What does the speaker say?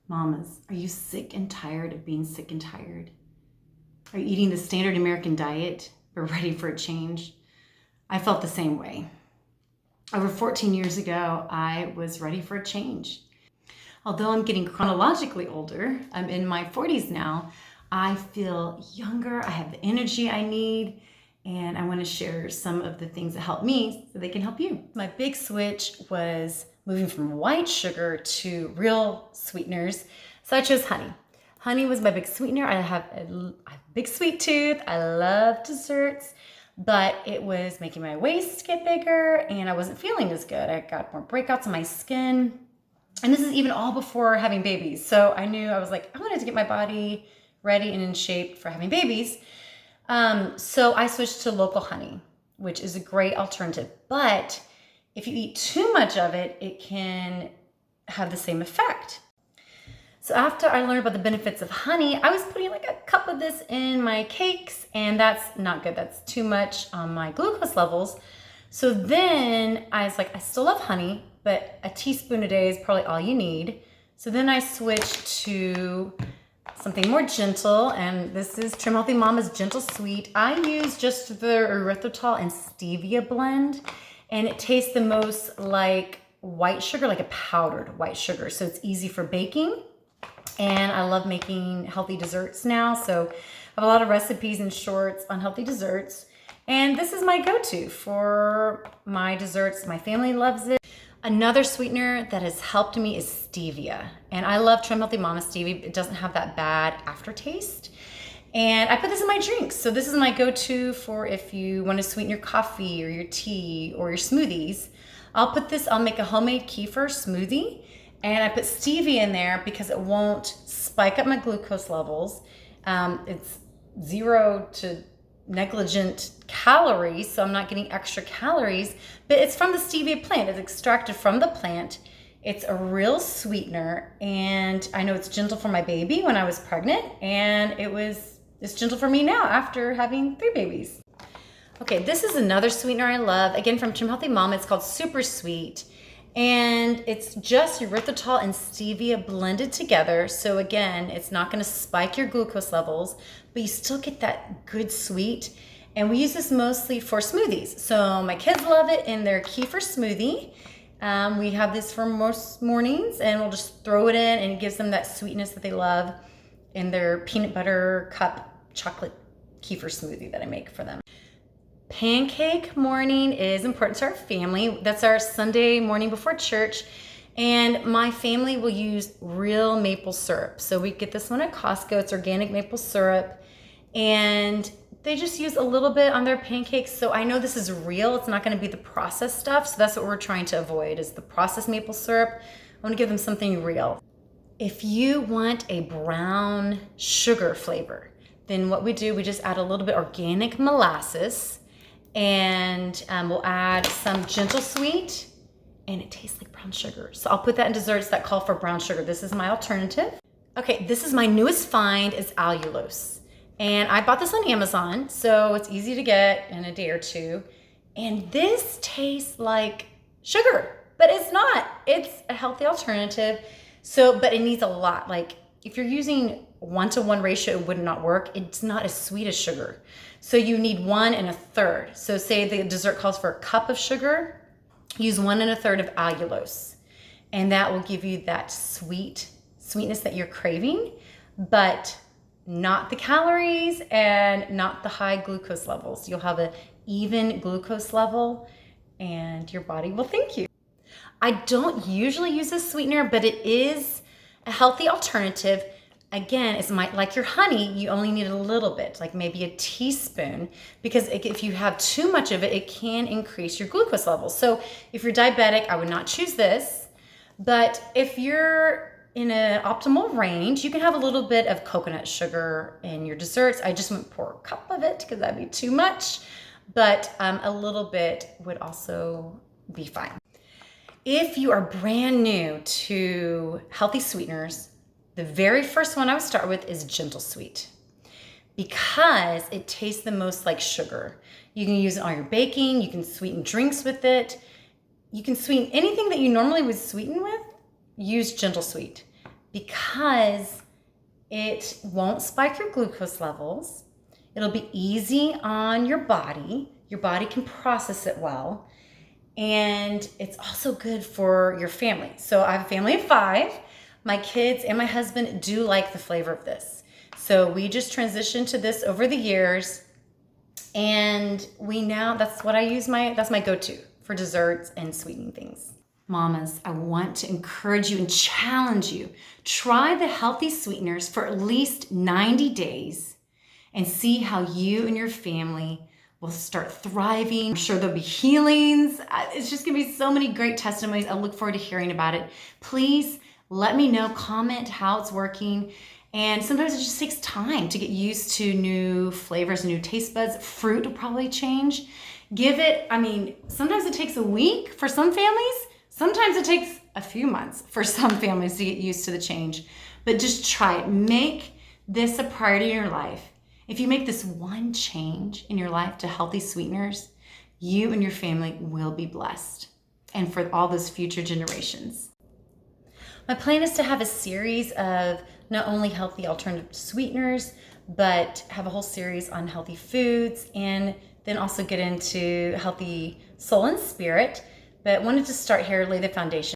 Mamas, are you sick and tired of being sick and tired? Are you eating the standard American diet but ready for a change? I felt the same way. Over 14 years ago, I was ready for a change. Although I'm getting chronologically older, I'm in my 40s now, I feel younger, I have the energy I need, and I want to share some of the things that helped me so they can help you. My big switch was moving from white sugar to real sweeteners. So I chose honey. Honey was my big sweetener. I have a big sweet tooth. I love desserts, but it was making my waist get bigger and I wasn't feeling as good. I got more breakouts on my skin. And this is even all before having babies. So I knew, I was like, I wanted to get my body ready and in shape for having babies. So I switched to local honey, which is a great alternative. But if you eat too much of it, it can have the same effect. So after I learned about the benefits of honey, I was putting like a cup of this in my cakes, and that's not good. That's too much on my glucose levels. So then I was like, I still love honey, but a teaspoon a day is probably all you need. So then I switched to something more gentle, and this is Trim Healthy Mama's Gentle Sweet. I use just the erythritol and stevia blend, and it tastes the most like white sugar, like a powdered white sugar. So it's easy for baking, and I love making healthy desserts now. So I have a lot of recipes and shorts on healthy desserts, and this is my go-to for my desserts. My family loves it. Another sweetener that has helped me is stevia. And I love Trim Healthy Mama stevia. It doesn't have that bad aftertaste. And I put this in my drinks. So this is my go-to for if you want to sweeten your coffee or your tea or your smoothies. I'll make a homemade kefir smoothie. And I put stevia in there because it won't spike up my glucose levels. It's 0 to negligent calories, so I'm not getting extra calories, but it's from the stevia plant. It's extracted from the plant. It's a real sweetener, and I know it's gentle for my baby when I was pregnant, and it's gentle for me now after having 3 babies. Okay, this is another sweetener I love, again from Trim Healthy Mama. It's called Super Sweet, and it's just erythritol and stevia blended together. So again, it's not going to spike your glucose levels, but you still get that good sweet. And we use this mostly for smoothies. So my kids love it in their kefir smoothie. We have this for most mornings, and we'll just throw it in, and it gives them that sweetness that they love in their peanut butter cup chocolate kefir smoothie that I make for them. Pancake morning is important to our family. That's our Sunday morning before church. And my family will use real maple syrup. So we get this one at Costco. It's organic maple syrup. And they just use a little bit on their pancakes. So I know this is real. It's not going to be the processed stuff. So that's what we're trying to avoid, is the processed maple syrup. I want to give them something real. If you want a brown sugar flavor, then what we do, we just add a little bit organic molasses, and we'll add some gentle sweet, and it tastes like brown sugar. So I'll put that in desserts that call for brown sugar. This is my alternative. Okay, this is my newest find, is allulose. And I bought this on Amazon, so it's easy to get in a day or two. And this tastes like sugar, but it's not. It's a healthy alternative. So, but it needs a lot. Like if you're using 1-to-1 ratio, it would not work. It's not as sweet as sugar. So you need 1 1/3. So say the dessert calls for a cup of sugar, use 1 1/3 of allulose. And that will give you that sweetness that you're craving, but not the calories and not the high glucose levels. You'll have an even glucose level, and your body will thank you. I don't usually use this sweetener, but it is a healthy alternative. Again, it's like your honey, you only need a little bit, like maybe a teaspoon, because if you have too much of it, it can increase your glucose levels. So if you're diabetic, I would not choose this. But if you're in an optimal range, you can have a little bit of coconut sugar in your desserts. I just wouldn't pour a cup of it because that'd be too much, but a little bit would also be fine. If you are brand new to healthy sweeteners, the very first one I would start with is Gentle Sweet, because it tastes the most like sugar. You can use it on your baking, you can sweeten drinks with it, you can sweeten anything that you normally would sweeten with, use Gentle Sweet. because it won't spike your glucose levels. It'll be easy on your body. Your body can process it well. And it's also good for your family. So I have a family of 5. My kids and my husband do like the flavor of this. So we just transitioned to this over the years. And that's what I use that's my go-to for desserts and sweetening things. Mamas, I want to encourage you and challenge you. Try the healthy sweeteners for at least 90 days and see how you and your family will start thriving. I'm sure there'll be healings. It's just gonna be so many great testimonies. I look forward to hearing about it. Please let me know, comment how it's working. And sometimes it just takes time to get used to new flavors, new taste buds. Fruit will probably change. Sometimes it takes a week for some families. Sometimes it takes a few months for some families to get used to the change. But just try it. Make this a priority in your life. If you make this one change in your life to healthy sweeteners, you and your family will be blessed. And for all those future generations. My plan is to have a series of not only healthy alternative sweeteners, but have a whole series on healthy foods, and then also get into healthy soul and spirit. But wanted to start here, lay the foundation.